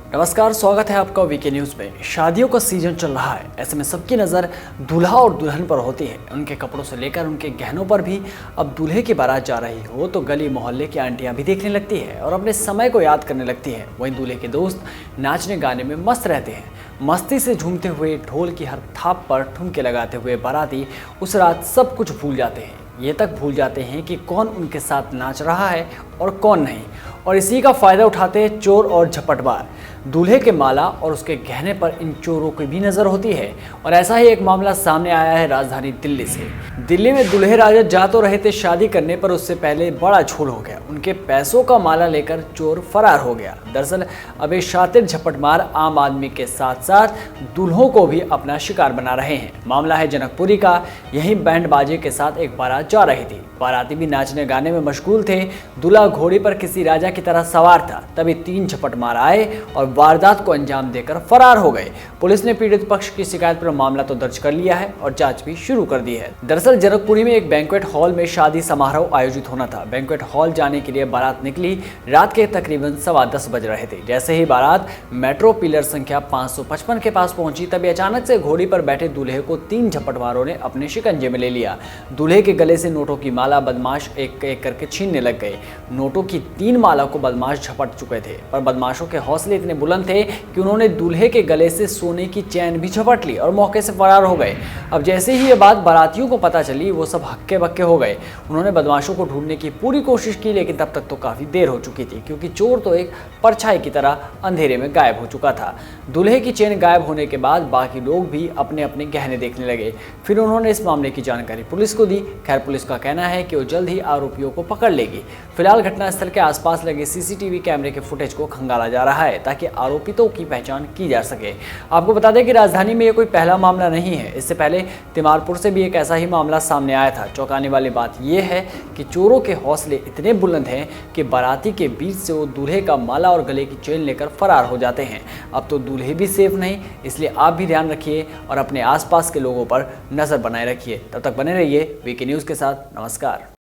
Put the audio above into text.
नमस्कार, स्वागत है आपका वीके न्यूज़ में। शादियों का सीजन चल रहा है, ऐसे में सबकी नज़र दूल्हा और दुल्हन पर होती है। उनके कपड़ों से लेकर उनके गहनों पर भी। अब दूल्हे की बारात जा रही हो तो गली मोहल्ले की आंटियां भी देखने लगती है और अपने समय को याद करने लगती है। वहीं दूल्हे के दोस्त नाचने गाने में मस्त रहते हैं। मस्ती से झूमते हुए, ढोल की हर थाप पर ठुमके लगाते हुए बाराती उस रात सब कुछ भूल जाते हैं। ये तक भूल जाते हैं कि कौन उनके साथ नाच रहा है और कौन नहीं। और इसी का फ़ायदा उठाते हैं चोर और झपटमार। दूल्हे के माला और उसके गहने पर इन चोरों की भी नज़र होती है। और ऐसा ही एक मामला सामने आया है राजधानी दिल्ली से। दिल्ली में दूल्हे राजा जा तो रहे थे शादी करने, पर उससे पहले बड़ा झूठ हो गया। उनके पैसों का माला लेकर चोर फरार हो गया। दरअसल अब ये शातिर झपटमार आम आदमी के साथ साथ दूल्हों को भी अपना शिकार बना रहे हैं। मामला है जनकपुरी का। यहीं बैंड बाजे के साथ एक बारात जा रही थी। बाराती भी नाचने गाने में मशगूल थे। दूल्हा घोड़ी पर किसी राजा की तरह सवार था। तभी 3 झपटमार आए और वारदात को अंजाम देकर फरार हो गए। पुलिस ने पीड़ित पक्ष की शिकायत पर मामला तो दर्ज कर लिया है और जांच भी शुरू कर दी है। दरअसल जनकपुरी में एक बैंक्वेट हॉल में शादी समारोह आयोजित होना था। बैंक्वेट हॉल जाने के लिए बारात निकली। रात के तकरीबन 10:15 बज रहे थे। जैसे ही बारात मेट्रो पिलर संख्या 555 के पास पहुंची, तभी अचानक से घोड़ी पर बैठे दूल्हे को 3 झपटमारों ने अपने शिकंजे में ले लिया। दूल्हे के गले से नोटों की माला बदमाश एक एक करके छीनने लग गए। नोटों की 3 माला को बदमाश झपट चुके थे, पर बदमाशों के हौसले इतने बुलंद थे कि उन्होंने दूल्हे के गले से सोने की चैन भी झपट ली और मौके से फरार हो गए। अब जैसे ही ये बात बारातियों को पता चली, वो सब हक्के बक्के हो गए। उन्होंने बदमाशों को ढूंढने की पूरी कोशिश की, लेकिन तब तक तो काफ़ी देर हो चुकी थी, क्योंकि चोर तो एक परछाई की तरह अंधेरे में गायब हो चुका था। दूल्हे की चेन गायब होने के बाद बाकी लोग भी अपने अपने गहने देखने लगे। फिर उन्होंने इस मामले की जानकारी पुलिस को दी। खैर, पुलिस का कहना है कि वो जल्द ही आरोपियों को पकड़ लेगी। फिलहाल घटनास्थल के आसपास लगे सीसीटीवी कैमरे के फुटेज को खंगाला जा रहा है, ताकि आरोपितों की पहचान की जा सके। आपको बता दें कि राजधानी में ये कोई पहला मामला नहीं है। इससे पहले तिमारपुर से भी एक ऐसा ही मामला सामने आया था। चौंकाने वाली बात यह है कि चोरों के हौसले इतने बुलंद हैं कि बाराती के बीच से वो दूल्हे का माला और गले की चेन लेकर फरार हो जाते हैं। अब तो दूल्हे भी सेफ नहीं, इसलिए आप भी ध्यान रखिए और अपने आसपास के लोगों पर नजर बनाए रखिए। तब तक बने रहिए वीके न्यूज़ के साथ। नमस्कार।